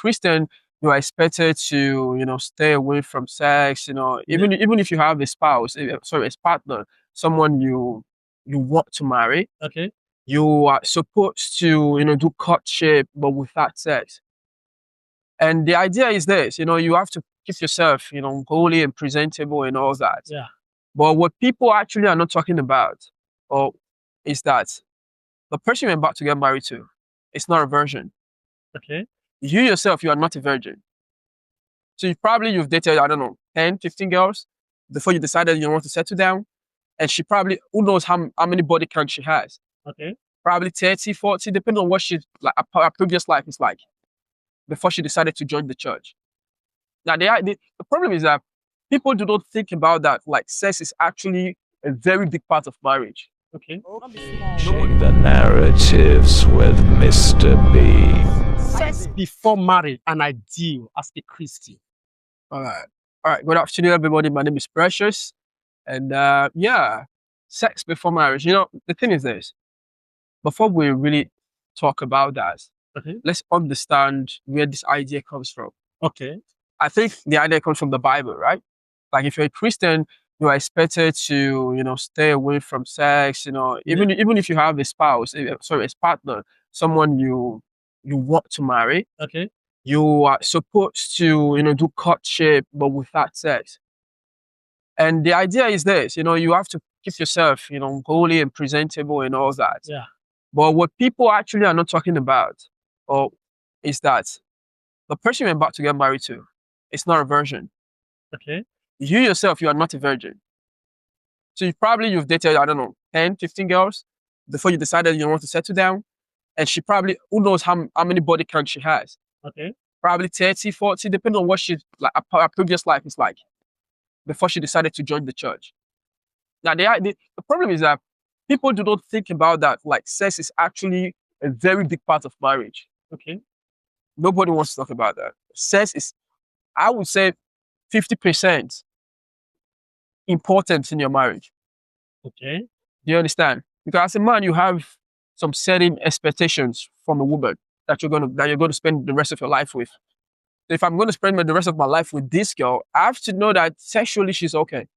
Christian, you are expected to, stay away from sex, even if you have a spouse, sorry, a partner, someone you want to marry, Okay. you are supposed to, do courtship, but without sex. And the idea is this, you have to keep yourself, holy and presentable and all that. Yeah. But what people actually are not talking about, or is that the person you're about to get married to, it's not a virgin. Okay. You yourself, you are not a virgin. So you've dated, I don't know, 10, 15 girls before you decided you want to settle down. And she probably, who knows how many body counts she has. Okay. Probably 30, 40, depending on what like, her previous life is like, before she decided to join the church. Now, the problem is that people do not think about that. Like, sex is actually a very big part of marriage. Okay. Changing the narratives with Mr. B. Sex before marriage, an ideal as a Christian. All right. All right. Good afternoon, everybody. My name is Precious. And yeah, sex before marriage. The thing is this. Before we really talk about that, let's understand where this idea comes from. Okay. I think the idea comes from the Bible, right? Like if you're a Christian, you are expected to, stay away from sex, even if you have a spouse, sorry, a partner, someone you want to marry. Okay. You are supposed to, do courtship, but without sex. And the idea is this, you have to keep yourself, holy and presentable and all that. Yeah. But what people actually are not talking about, or is that the person you're about to get married to, it's not a virgin. Okay. You yourself, you are not a virgin. So you've dated, I don't know, 10, 15 girls before you decided you want to settle down. And she probably, who knows how many body counts she has. Okay. Probably 30, 40, depending on what like, her previous life is like, before she decided to join the church. Now, the problem is that people do not think about that. Like, sex is actually a very big part of marriage. Okay. Nobody wants to talk about that. Sex is, I would say, 50% important in your marriage. Okay. Do you understand? Because as a man, you have some certain expectations from a woman that you're going to spend the rest of your life with. So if I'm going to spend the rest of my life with this girl, I have to know that sexually she's okay.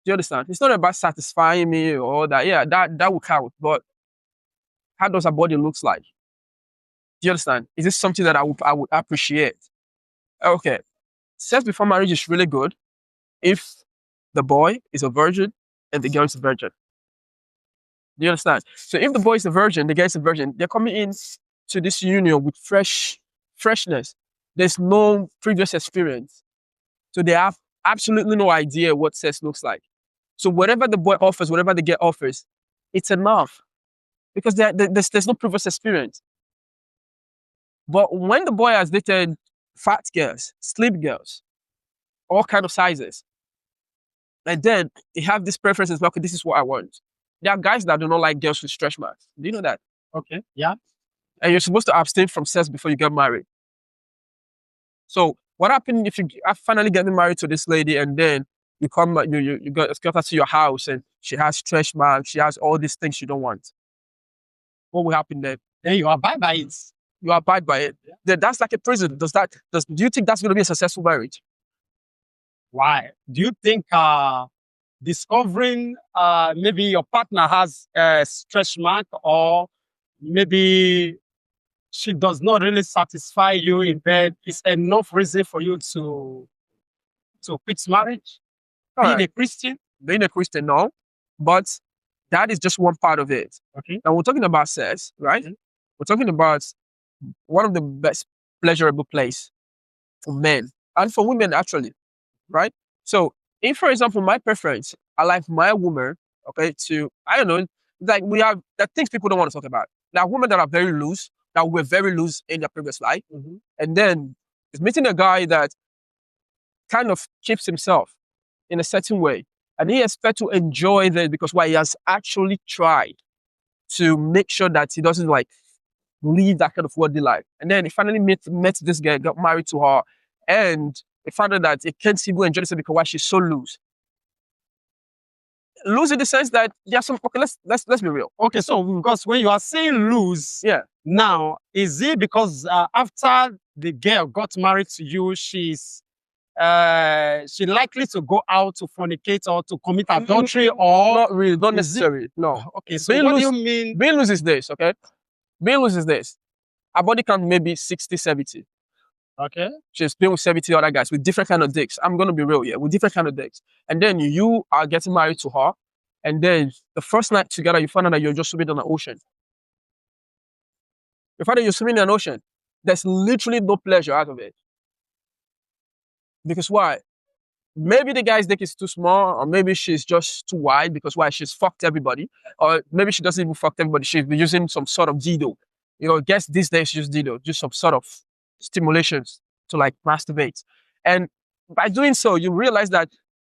Do you understand? It's not about satisfying me or that. Yeah, that will count. But how does her body looks like? Do you understand? Is this something that I would appreciate? Okay. Sex before marriage is really good if the boy is a virgin and the girl is a virgin. Do you understand? So if the boy is a virgin, the girl is a virgin, they're coming in to this union with freshness. There's no previous experience. So they have absolutely no idea what sex looks like. So whatever the boy offers, whatever the girl offers, it's enough. Because there's no previous experience. But when the boy has dated fat girls, slim girls, all kind of sizes, and then he have this preferences, okay, this is what I want. There are guys that do not like girls with stretch marks. Do you know that? Okay. Yeah. And you're supposed to abstain from sex before you get married. So what happens if you finally getting married to this lady and then you get her to your house and she has stretch marks, she has all these things you don't want? What will happen then? Then you abide by it. You abide by it. Yeah. Then that's like a prison. Do you think that's going to be a successful marriage? Why? Do you think discovering maybe your partner has a stretch mark, or maybe she does not really satisfy you in bed, is enough reason for you to quit marriage? Being a Christian? Being a Christian, no. But that is just one part of it. Okay. Now we're talking about sex, right? We're talking about one of the best pleasurable place for men and for women, actually, right? So if, for example, my preference, I like my woman, okay, I don't know, like we have, that things people don't want to talk about. There are women that are very loose, that were very loose in their previous life. And then is meeting a guy that kind of keeps himself in a certain way. And he expects to enjoy that because why he has actually tried to make sure that he doesn't like live that kind of worldly life. And then he finally met this girl, got married to her, and he found out that he can't even enjoy this because why she's so loose. Lose in the sense that there's some. Okay, let's be real. Okay, so because when you are saying lose, Yeah. now is it because after the girl got married to you, she's she likely to go out to fornicate or to commit adultery, or Not really, not is it- necessarily. No. Okay, so Being what do loose- you mean? Being loose is this, okay? Being loose is this. Our body count maybe 60, 70. Okay, She's been with 70 other guys with different kind of dicks. I'm gonna be real here, with different kind of dicks. And then you are getting married to her, and then the first night together, you find out that you're just swimming in an ocean. You find out you're swimming in an ocean. There's literally no pleasure out of it. Because why? Maybe the guy's dick is too small, or maybe she's just too wide because why? She's fucked everybody. Or maybe she doesn't even fuck everybody. She's using some sort of dildo. You know, guess these days she uses dildo, just some sort of stimulations to like masturbate. And by doing so, you realize that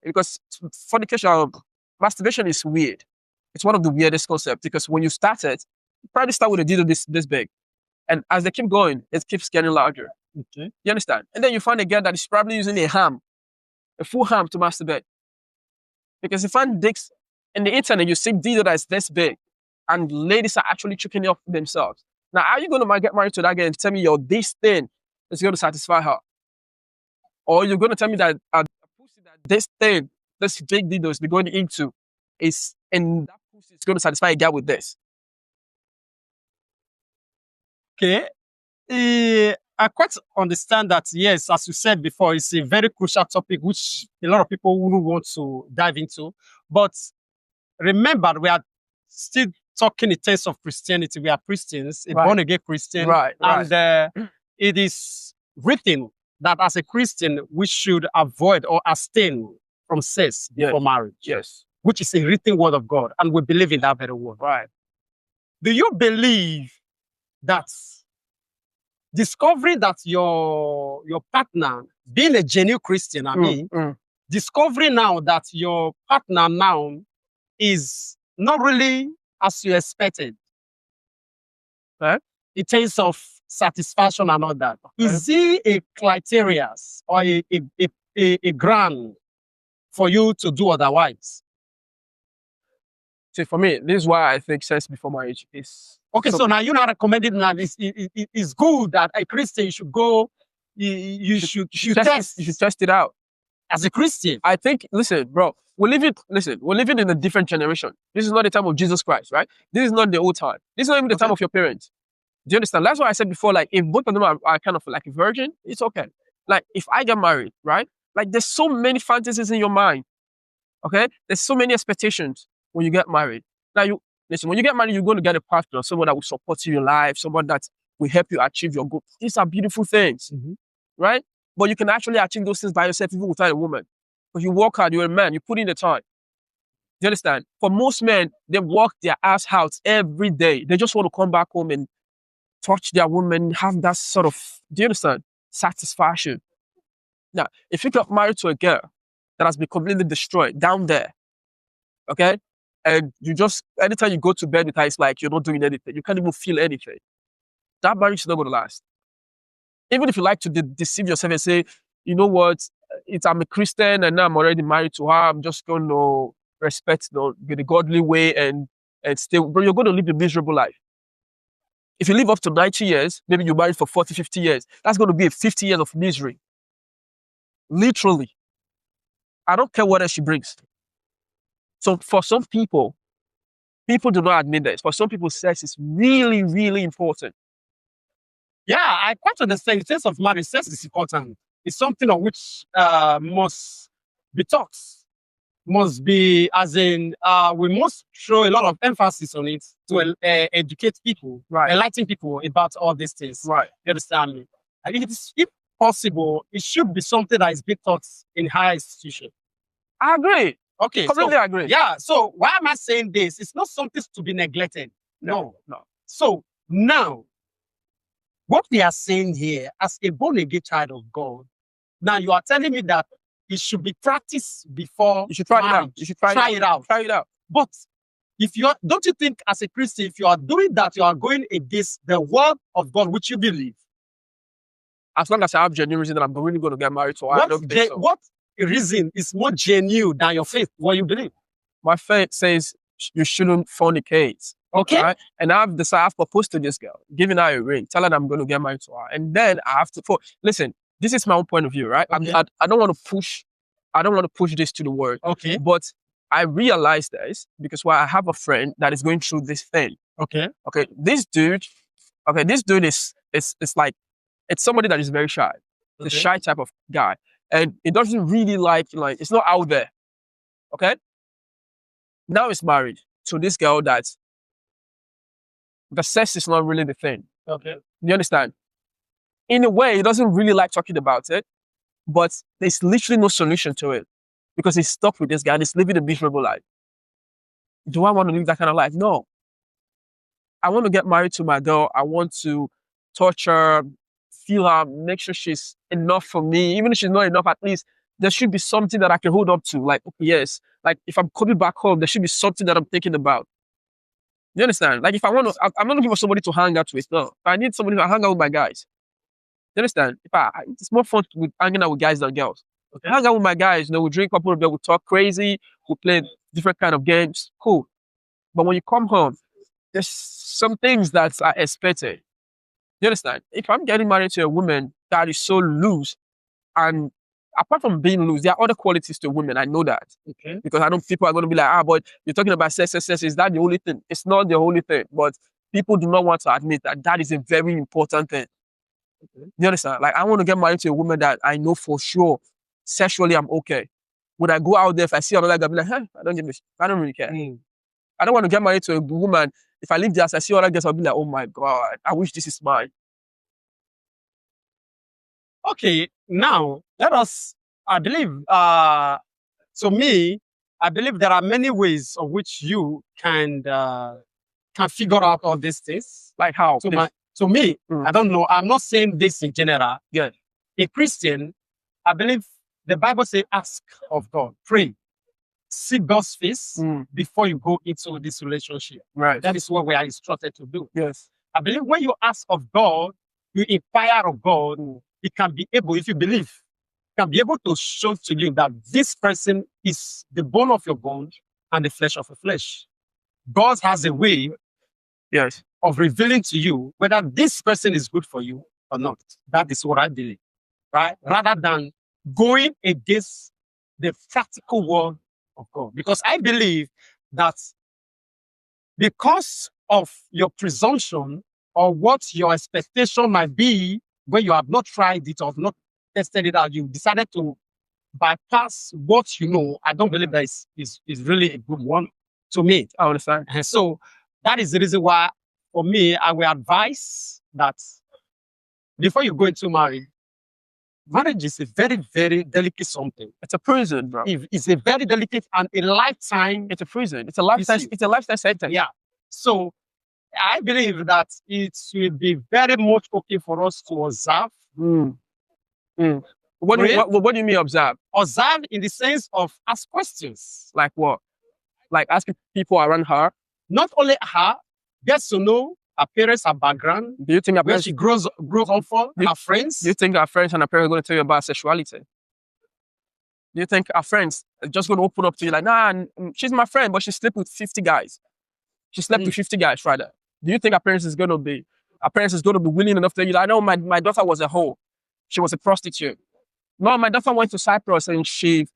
because fornication, masturbation is weird. It's one of the weirdest concepts because when you start it, you probably start with a dildo this big. And as they keep going, it keeps getting larger. okay. You understand? And then you find a girl that is probably using a full ham to masturbate. Because you find dicks in the internet, you see dildo that is this big, and ladies are actually choking it off themselves. Now, are you going to get married to that girl and tell me this thing is going to satisfy her? Or you're going to tell me that a pussy that this thing, this big dildo is going into, is and that pussy is going to satisfy a girl with this? Okay. I quite understand that, yes, as you said before, it's a very crucial topic which a lot of people wouldn't want to dive into. But remember, we are still talking in terms of Christianity. We are Christians, a Right. born again Christian. Right. And it is written that as a Christian, we should avoid or abstain from sex Yeah. before marriage, Yes. which is a written word of God. And we believe in that very word. Right. Do you believe that discovering that your partner, being a genuine Christian, discovering now that your partner now is not really as you expected, Right. in terms of satisfaction and all that, is it a criteria or a ground for you to do otherwise? See, for me, this is why I think sex before marriage is Okay, so now you're not recommending that it's good that a Christian should go, you should test. You should test it out. As a Christian. I think, listen, bro, we're living in a different generation. This is not the time of Jesus Christ, right? This is not the old time. This is not even the time of your parents. Do you understand? That's why I said before, like, if both of them are kind of like a virgin, it's okay. Like, if I get married, right? Like, there's so many fantasies in your mind, okay? There's so many expectations when you get married. Now, listen, when you get married, you're going to get a partner, someone that will support you in life, someone that will help you achieve your goal. These are beautiful things, right? But you can actually achieve those things by yourself, even without a woman. Because you work hard, you're a man, you put in the time. Do you understand? For most men, they work their ass out every day. They just want to come back home and touch their woman, have that sort of, do you understand? Satisfaction. Now, if you got married to a girl that has been completely destroyed down there, okay? And you just, anytime you go to bed with her, it's like you're not doing anything. You can't even feel anything. That marriage is not going to last. Even if you like to deceive yourself and say, you know what, I'm a Christian and now I'm already married to her, I'm just going to respect the godly way and stay, but you're going to live a miserable life. If you live up to 90 years, maybe you're married for 40, 50 years, that's going to be a 50 years of misery. Literally. I don't care what else she brings. So for some people do not admit this. For some people, sex is really, really important. Yeah, I quite understand. In terms of marriage, sex is important. It's something on which must be taught. Must be, as in, we must throw a lot of emphasis on it to educate people, Right. enlighten people about all these things. Right. You understand me? I think if possible, it should be something that is being taught in higher institutions. I agree. Okay, Completely so, agree. yeah. So why am I saying this? It's not something to be neglected. No. So now, what we are saying here, as a born-again child of God, now you are telling me that it should be practiced before You should try it out. marriage. You should try it out. Try it out. But if you are, don't you think as a Christian, if you are doing that, you are going against the word of God, which you believe? As long as I have genuine reason that I'm really going to get married to her, I don't think so. What reason is more genuine than your faith, what you believe? my faith says you shouldn't fornicate. Okay. Right? And I've decided, I've proposed to this girl, giving her a ring, telling her I'm going to get married to her. And then I have to, listen, this is my own point of view, right? Okay. I don't want to push, I don't want to push this to the world. Okay. But I realize this because I have a friend that is going through this thing. Okay. Okay. This dude is like, it's somebody that is very shy. It's a shy type of guy. And it doesn't really like, it's not out there. Okay. Now he's married to this girl that the sex is not really the thing. Okay. You understand? In a way, he doesn't really like talking about it, but there's literally no solution to it because he's stuck with this guy and he's living a miserable life. Do I want to live that kind of life? No. I want to get married to my girl. I want to touch her, feel her, make sure she's enough for me. Even if she's not enough, at least there should be something that I can hold up to. Like, okay, yes, like if I'm coming back home, there should be something that I'm thinking about. You understand? Like if I want to, I'm not looking for somebody to hang out with. No, if I need somebody to hang out with my guys. You understand? It's more fun with hanging out with guys than girls. Okay. Hang out with my guys, we drink a couple of beer, we talk crazy, we play different kind of games. Cool. But when you come home, there's some things that are expected. You understand? If I'm getting married to a woman that is so loose, and apart from being loose, there are other qualities to women. I know that. Okay. Because I know people are going to be like, but you're talking about sex. Is that the only thing? It's not the only thing. But people do not want to admit that that is a very important thing. Okay. You understand? Like, I want to get married to a woman that I know for sure sexually I'm okay. Would I go out there if I see another guy, I'll be like, hey, I don't give a shit. I don't really care. I don't want to get married to a woman. If I leave the house, I see other girls, I'll be like, oh my God, I wish this is mine. Okay, now let us, I believe, to me, I believe there are many ways of which you can figure out all these things. Like how? To me, I don't know. I'm not saying this in general. Yeah. A Christian, I believe the Bible says, ask of God, pray, seek God's face before you go into this relationship. Right. That is what we are instructed to do. Yes. I believe when you ask of God, you inquire of God, He can be able, if you believe, can be able to show to you that this person is the bone of your bone and the flesh of your flesh. God has a way of revealing to you whether this person is good for you or not. That is what I believe, right? Rather than going against the practical word of God. Because I believe that because of your presumption or what your expectation might be when you have not tried it or not tested it out, you decided to bypass what you know. I don't believe that is really a good one to me. I understand. And so that is the reason why, for me, I will advise that before you go into marriage is a very, very delicate something. It's a prison, bro. It's a very delicate and a lifetime. It's a prison. It's a lifetime. It's a lifetime sentence. Yeah. So I believe that it will be very much okay for us to observe. What do you mean observe? Observe in the sense of ask questions. Like what? Like asking people around her? Not only her, get to know her parents, her background. Do you think her where parents, she grows up from, her friends? Do you think her friends and her parents are going to tell you about sexuality? Do you think her friends are just going to open up to you like, nah, she's my friend, but she slept with 50 guys. She slept with 50 guys, rather. Do you think her parents is going to be willing enough to tell you like, no, my daughter was a hoe. She was a prostitute. No, my daughter went to Cyprus and she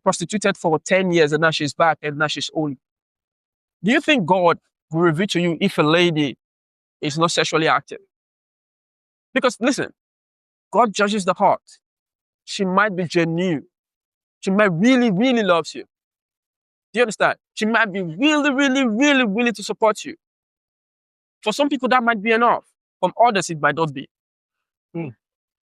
prostituted for 10 years and now she's back and now she's old. Do you think God will reveal to you if a lady is not sexually active? Because listen, God judges the heart. She might be genuine. She might really, really love you. Do you understand? She might be really, really, really willing to support you. For some people, that might be enough. From others, it might not be. You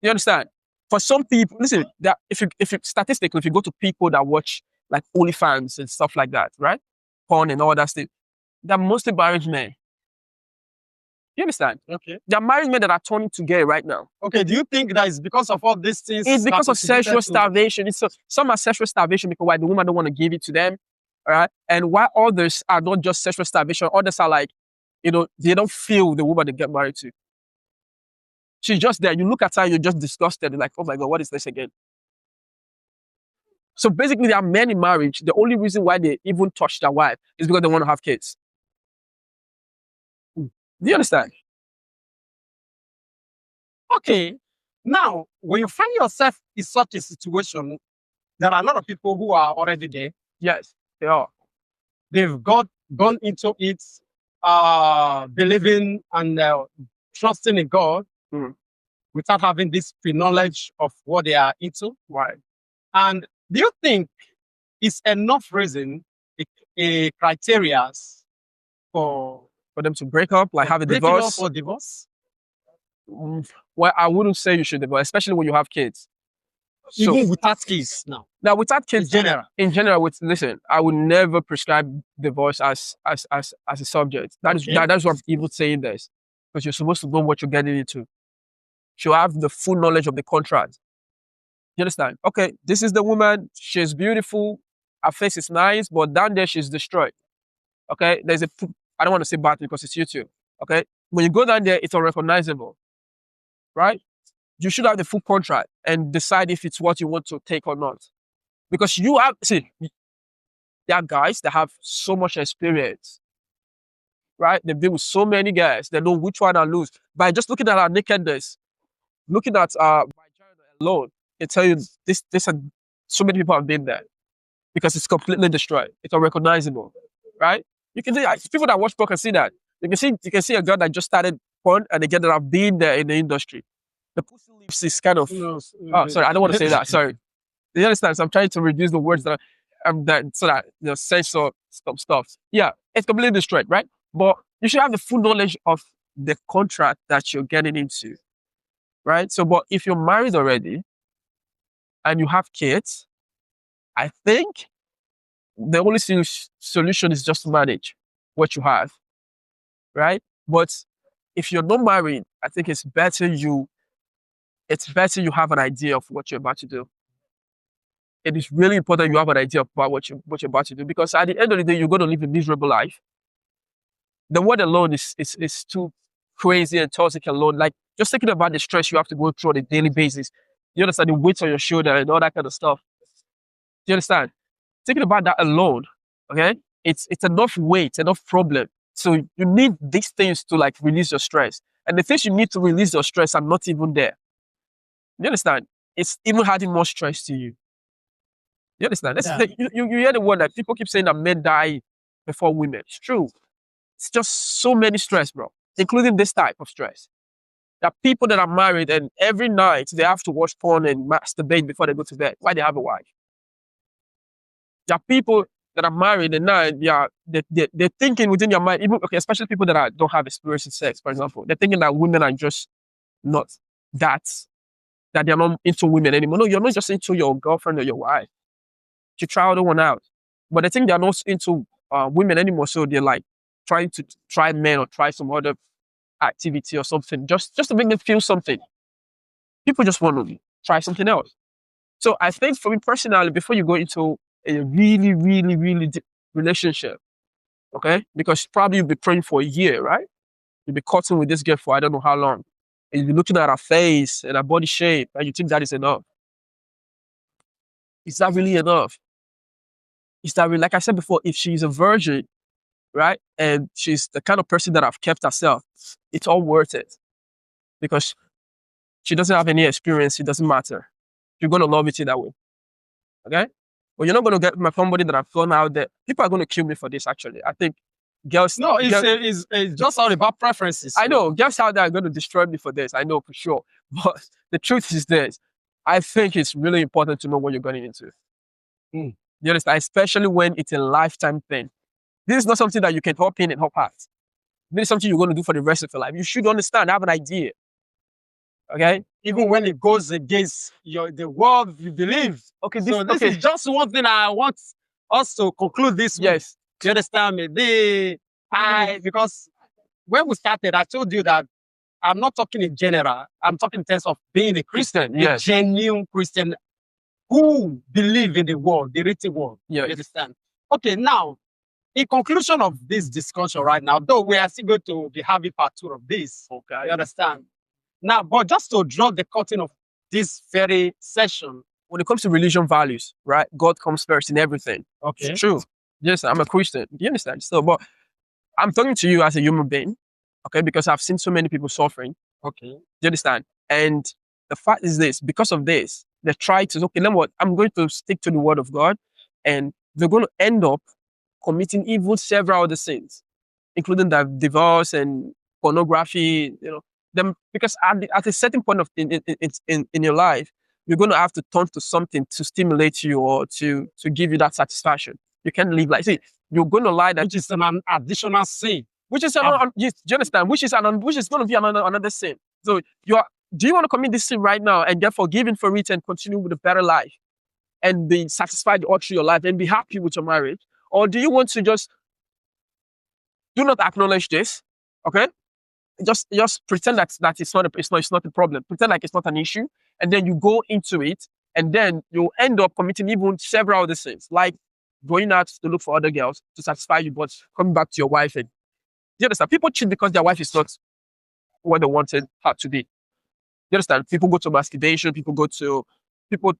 understand? For some people, listen, that if you statistically, if you go to people that watch like OnlyFans and stuff like that, right? Porn and all that stuff, they're mostly married men. You understand? Okay. There are married men that are turning to gay right now. Okay. Do you think that is because of all these things? It's because of sexual starvation. Some are sexual starvation because why the woman don't want to give it to them, all right? And why others are not just sexual starvation, others are like, they don't feel the woman they get married to. She's just there. You look at her, you're just disgusted. You're like, oh my God, what is this again? So basically, there are men in marriage. The only reason why they even touch their wife is because they want to have kids. Do you understand? Okay. Now, when you find yourself in such a situation, there are a lot of people who are already there. Yes, they are. They've gone into it, believing and trusting in God Mm. without having this pre-knowledge of what they are into. Why? And do you think it's enough reason, a criteria for For them to break up, like have a breaking up divorce? or divorce? Well, I wouldn't say you should divorce, especially when you have kids. So Even without kids now, now without in kids, general. listen, I would never prescribe divorce as a subject. Okay. That's what I'm even saying this, because you're supposed to know what you're getting into. You have the full knowledge of the contract. You understand? Okay, this is the woman. She's beautiful. Her face is nice, but down there she's destroyed. Okay, I don't want to say bad because it's YouTube. Okay, when you go down there, it's unrecognizable, right? You should have the full contract and decide if it's what you want to take or not. Because there are guys that have so much experience, right? They've been with so many guys, they know which one I lose. By just looking at our nakedness, looking at vagina alone, they tell you this and so many people have been there because it's completely destroyed. It's unrecognizable, right? You can see people that watch porn can see that. You can see a girl that just started porn and a girl that have been there in the industry. The pussy lips is kind of. No, Oh, sorry, I don't want to say that. Sorry. You understand? So I'm trying to reduce the words that so that censor some stuff. Yeah, it's completely destroyed, right? But you should have the full knowledge of the contract that you're getting into, right? So, but if you're married already and you have kids, I think the only solution is just to manage what you have, right? But if you're not married, I think it's better you have an idea of what you're about to do. It is really important you have an idea about what you're about to do, because at the end of the day, you're going to live a miserable life. The word alone is too crazy and toxic alone. Like just thinking about the stress you have to go through on a daily basis. You understand the weight on your shoulder and all that kind of stuff. Do you understand? Thinking about that alone, okay? It's enough weight, enough problem. So you need these things to like release your stress. And the things you need to release your stress are not even there. You understand? It's even adding more stress to you. You understand? Yeah. You hear the word that people keep saying that men die before women. It's true. It's just so many stress, bro, including this type of stress. There are people that are married and every night they have to watch porn and masturbate before they go to bed. Why they have a wife? There are people that are married and now they're thinking within your mind, even okay, especially people that don't have experience in sex, for example. They're thinking that women are just not that they're not into women anymore. No, you're not just into your girlfriend or your wife. You try other one out. But they think they're not into women anymore, so they're like trying to try men or try some other activity or something just to make them feel something. People just want to try something else. So I think for me personally, before you go into a really, really, really deep relationship, okay, because probably you'll be praying for a year, right? You'll be courting with this girl for I don't know how long. And you'll be looking at her face and her body shape, and you think that is enough. Is that really enough? Is that really, like I said before, if she's a virgin, right, and she's the kind of person that have kept herself, it's all worth it. Because she doesn't have any experience, it doesn't matter. You're going to love it that way. Okay? But you're not going to get somebody that I've gone out there. People are going to kill me for this, actually. I think girls. No, it's just all about preferences. I know. Girls out there are going to destroy me for this. I know for sure. But the truth is this. I think it's really important to know what you're going into. Mm. You understand? Especially when it's a lifetime thing. This is not something that you can hop in and hop out. This is something you're going to do for the rest of your life. You should understand, have an idea. Okay? Even when it goes against the world you believe. Okay, This is just one thing I want us to conclude this with. Yes. You understand me? Because when we started, I told you that I'm not talking in general. I'm talking in terms of being a Christian, Yes. a genuine Christian who believe in the world, the written world. Yes. You understand? Okay, now, in conclusion of this discussion right now, though we are still going to be having part 2 of this. Okay. You understand? Now, but just to draw the curtain of this very session, when it comes to religion values, right? God comes first in everything. Okay. It's true. Yes, I'm a Christian. Do you understand? So, but I'm talking to you as a human being, okay? Because I've seen so many people suffering. Okay. Do you understand? And the fact is this: because of this, they try to okay. Then what? I'm going to stick to the word of God, and they're going to end up committing even several other sins, including the divorce and pornography. You know them because at a certain point of in your life, you're going to have to turn to something to stimulate you or to give you that satisfaction. You can't live like see. You're going to lie that Which is an additional sin. which is another, do you understand? Which is going to be another sin. So do you want to commit this sin right now and get forgiven for it and continue with a better life and be satisfied all through your life and be happy with your marriage? Or do you want to just do not acknowledge this? Okay? Just pretend that it's not a problem. Pretend like it's not an issue. And then you go into it and then you end up committing even several other sins, like going out to look for other girls to satisfy you, but coming back to your wife and you understand? People cheat because their wife is not what they wanted her to be. You understand? People go to masturbation, people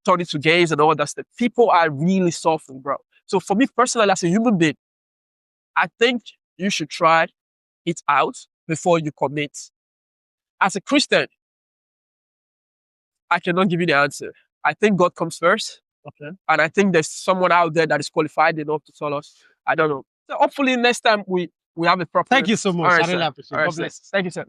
turn into gays and all that stuff. People are really suffering, bro. So for me personally, as a human being, I think you should try it out before you commit. As a Christian, I cannot give you the answer. I think God comes first. Okay. And I think there's someone out there that is qualified enough to tell us. I don't know. So hopefully next time we have a proper. Thank you so much. All right, I really sir. appreciate it. All right, God sir. bless. Thank you, sir.